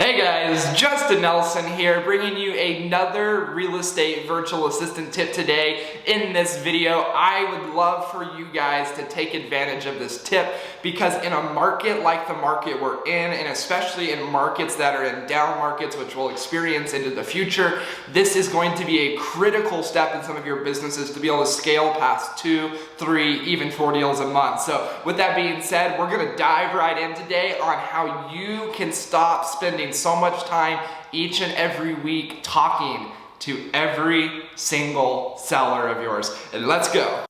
Hey guys, Justin Nelson here, bringing you another real estate virtual assistant tip today. In this video, I would love for you guys to take advantage of this tip because in a market like the market we're in, and especially in markets that are in down markets, which we'll experience into the future, this is going to be a critical step in some of your businesses to be able to scale past 2, 3, even 4 deals a month. So with that being said, we're gonna dive right in today on how you can stop spending so much time each and every week talking to every single seller of yours. And let's go.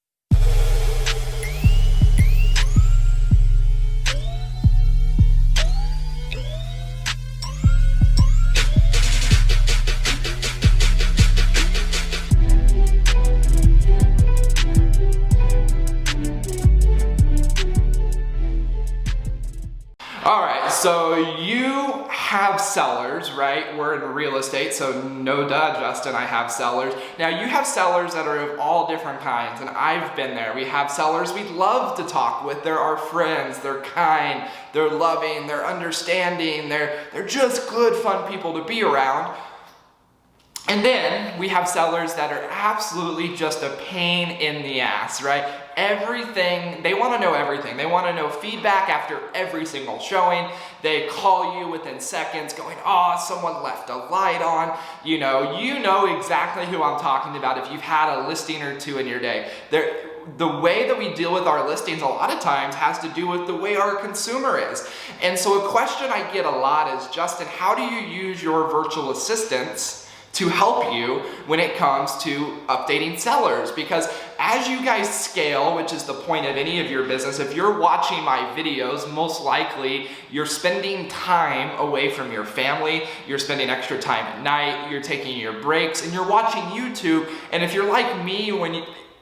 Alright, so you have sellers, right? We're in real estate, so no duh, Justin, I have sellers. Now you have sellers that are of all different kinds, and I've been there. We have sellers we love to talk with. They're our friends, they're kind, they're loving, they're understanding, they're just good, fun people to be around. And then we have sellers that are absolutely just a pain in the ass, right? Everything, they want to know everything. They want to know feedback after every single showing. They call you within seconds going, oh, someone left a light on. You know exactly who I'm talking about if you've had a listing or two in your day. The way that we deal with our listings a lot of times has to do with the way our consumer is. And so a question I get a lot is, Justin, how do you use your virtual assistants to help you when it comes to updating sellers? Because as you guys scale, which is the point of any of your business, if you're watching my videos, most likely you're spending time away from your family, you're spending extra time at night, you're taking your breaks, and you're watching YouTube. And if you're like me,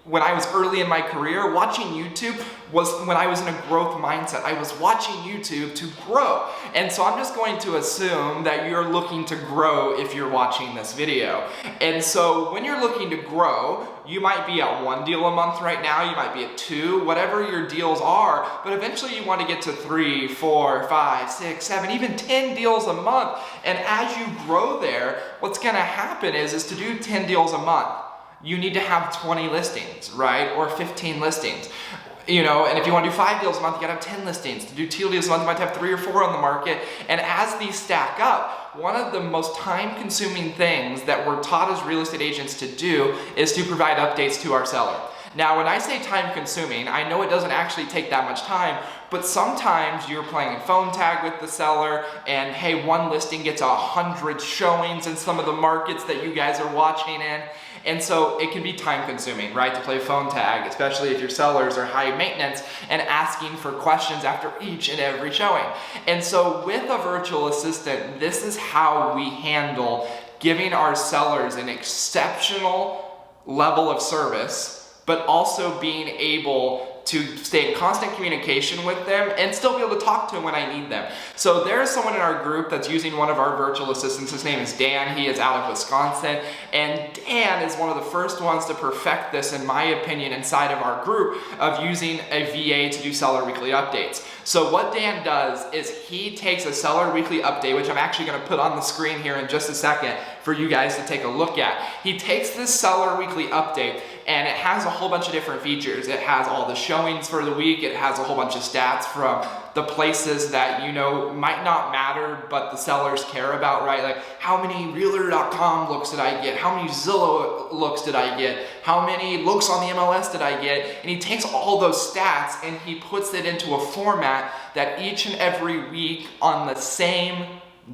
when I was early in my career, watching YouTube was when I was in a growth mindset. I was watching YouTube to grow. And so I'm just going to assume that you're looking to grow if you're watching this video. And so when you're looking to grow, you might be at 1 deal a month right now, you might be at 2, whatever your deals are, but eventually you want to get to 3, 4, 5, 6, 7, even 10 deals a month. And as you grow there, what's gonna happen is to do 10 deals a month, you need to have 20 listings, right? Or 15 listings. And if you want to do 5 deals a month, you gotta have 10 listings. To do 2 deals a month, you might have 3 or 4 on the market. And as these stack up, one of the most time-consuming things that we're taught as real estate agents to do is to provide updates to our seller. Now, when I say time-consuming, I know it doesn't actually take that much time, but sometimes you're playing phone tag with the seller and hey, one listing gets 100 showings in some of the markets that you guys are watching in. And so it can be time consuming, right, to play phone tag, especially if your sellers are high maintenance and asking for questions after each and every showing. And so with a virtual assistant, this is how we handle giving our sellers an exceptional level of service, but also being able to stay in constant communication with them and still be able to talk to them when I need them. So there's someone in our group that's using one of our virtual assistants. His name is Dan. He is out of Wisconsin. And Dan is one of the first ones to perfect this, in my opinion, inside of our group of using a VA to do seller weekly updates. So what Dan does is he takes a seller weekly update, which I'm actually gonna put on the screen here in just a second for you guys to take a look at. He takes this seller weekly update and it has a whole bunch of different features. It has all the showings for the week. It has a whole bunch of stats from the places that might not matter, but the sellers care about, right? Like how many realtor.com looks did I get? How many Zillow looks did I get? How many looks on the MLS did I get? And he takes all those stats and he puts it into a format that each and every week on the same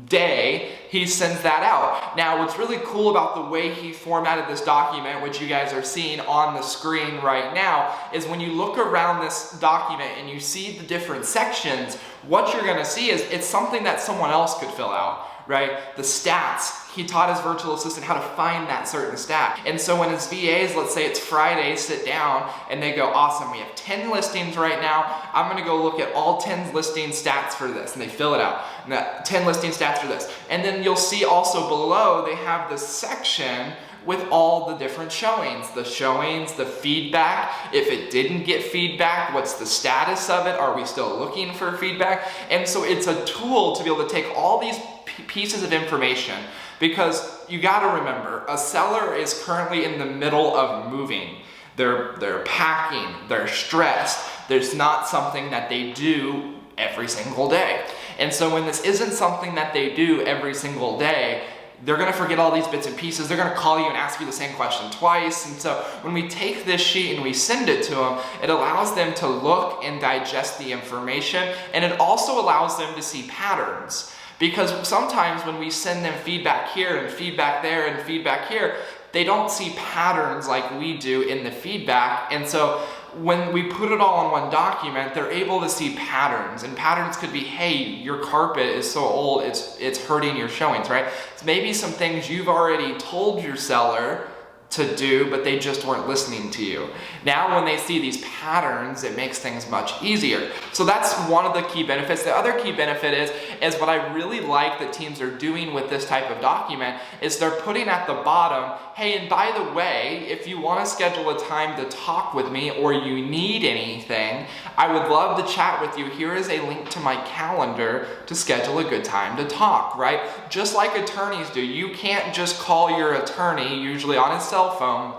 day, he sends that out. Now, what's really cool about the way he formatted this document, which you guys are seeing on the screen right now, is when you look around this document and you see the different sections, what you're gonna see is it's something that someone else could fill out, right? The stats. He taught his virtual assistant how to find that certain stat. And so when his VAs, let's say it's Friday, sit down and they go, awesome, we have 10 listings right now. I'm gonna go look at all 10 listing stats for this. And they fill it out. And that 10 listing stats for this. And then you'll see also below, they have this section with all the different showings, the feedback. If it didn't get feedback, what's the status of it? Are we still looking for feedback? And so it's a tool to be able to take all these pieces of information, because you gotta remember, a seller is currently in the middle of moving. They're packing, they're stressed. There's not something that they do every single day. And so when this isn't something that they do every single day, they're gonna forget all these bits and pieces. They're gonna call you and ask you the same question twice. And so when we take this sheet and we send it to them, it allows them to look and digest the information, and it also allows them to see patterns. Because sometimes when we send them feedback here and feedback there and feedback here, they don't see patterns like we do in the feedback. And so when we put it all in one document, they're able to see patterns. And patterns could be, hey, your carpet is so old, it's hurting your showings, right? It's maybe some things you've already told your seller to do, but they just weren't listening to you. Now when they see these patterns, it makes things much easier. So that's one of the key benefits. The other key benefit is what I really like that teams are doing with this type of document is they're putting at the bottom, hey, and by the way, if you want to schedule a time to talk with me or you need anything, I would love to chat with you. Here is a link to my calendar to schedule a good time to talk, right? Just like attorneys do. You can't just call your attorney, usually on his cell phone,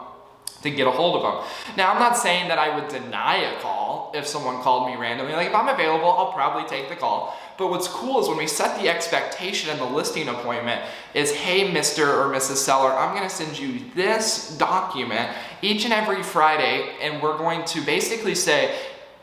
to get a hold of them. Now, I'm not saying that I would deny a call if someone called me randomly. Like, if I'm available, I'll probably take the call. But what's cool is when we set the expectation in the listing appointment is, hey, Mr. or Mrs. Seller, I'm gonna send you this document each and every Friday, and we're going to basically say,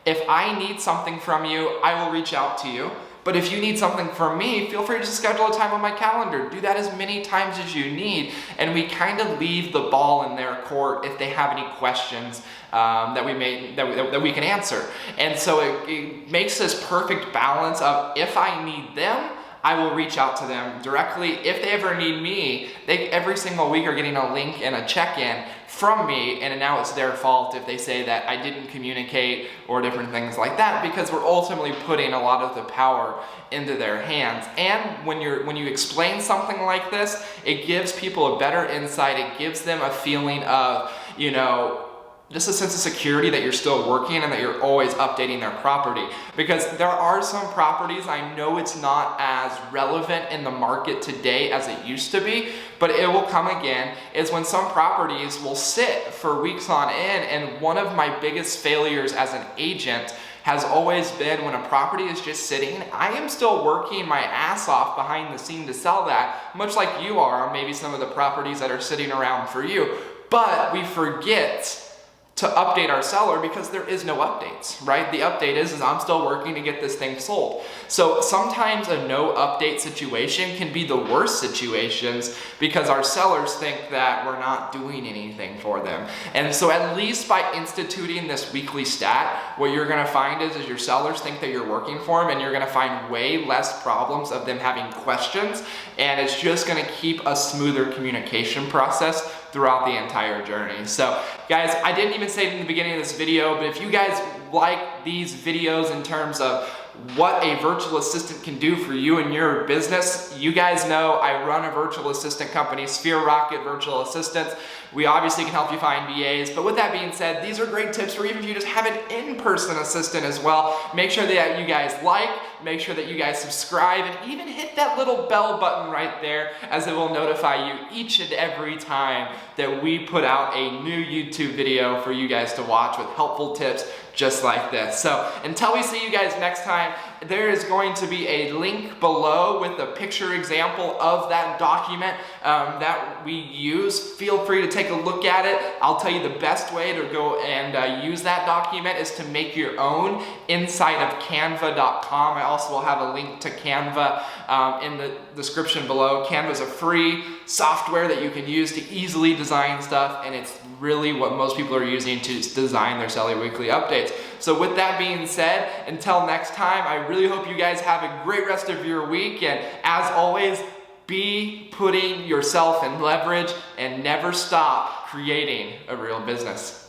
if I need something from you, I will reach out to you. But if you need something from me, feel free to schedule a time on my calendar. Do that as many times as you need. And we kind of leave the ball in their court if they have any questions that we can answer. And so it makes this perfect balance of, if I need them, I will reach out to them directly. If they ever need me, they every single week are getting a link and a check-in from me, and now it's their fault if they say that I didn't communicate or different things like that, because we're ultimately putting a lot of the power into their hands. And when you explain something like this, it gives people a better insight. It gives them a feeling of, you know, just a sense of security that you're still working and that you're always updating their property. Because there are some properties, I know it's not as relevant in the market today as it used to be, but it will come again, is when some properties will sit for weeks on end. And one of my biggest failures as an agent has always been when a property is just sitting, I am still working my ass off behind the scene to sell that, much like you are on maybe some of the properties that are sitting around for you. But we forget to update our seller because there is no updates, right? The update is I'm still working to get this thing sold. So sometimes a no update situation can be the worst situations because our sellers think that we're not doing anything for them. And so at least by instituting this weekly stat, what you're gonna find is your sellers think that you're working for them, and you're gonna find way less problems of them having questions, and it's just gonna keep a smoother communication process throughout the entire journey. So guys, I didn't even say it in the beginning of this video, but if you guys like these videos in terms of what a virtual assistant can do for you and your business, you guys know I run a virtual assistant company, Sphere Rocket Virtual Assistants. We obviously can help you find VAs, but with that being said, these are great tips for even if you just have an in-person assistant as well. Make sure that you guys like, make sure that you guys subscribe, and even hit that little bell button right there, as it will notify you each and every time that we put out a new YouTube video for you guys to watch with helpful tips just like this. So until we see you guys next time, there is going to be a link below with a picture example of that document that we use. Feel free to take a look at it. I'll tell you the best way to go and use that document is to make your own inside of canva.com. I also will have a link to Canva in the description below. Canva is a free software that you can use to easily design stuff, and it's really what most people are using to design their Seller Weekly updates. So with that being said, until next time, I really hope you guys have a great rest of your week, and as always, be putting yourself in leverage and never stop creating a real business.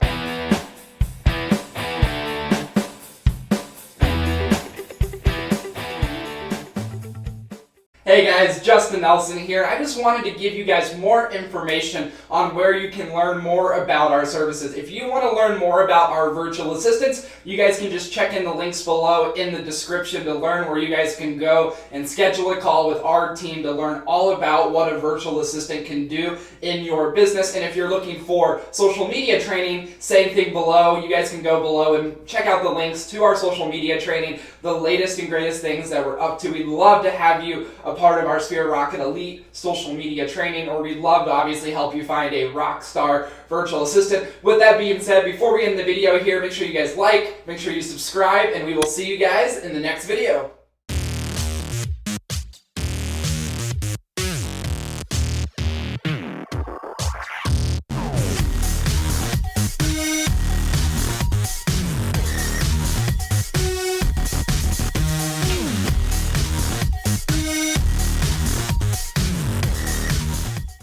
Hey guys, Justin Nelson here. I just wanted to give you guys more information on where you can learn more about our services. If you want to learn more about our virtual assistants, you guys can just check in the links below in the description to learn where you guys can go and schedule a call with our team to learn all about what a virtual assistant can do in your business. And if you're looking for social media training, same thing below. You guys can go below and check out the links to our social media training, the latest and greatest things that we're up to. We'd love to have you a part of our Sphere Rocket Elite social media training, or we'd love to obviously help you find a rock star virtual assistant. With that being said, before we end the video here, make sure you guys like, make sure you subscribe, and we will see you guys in the next video.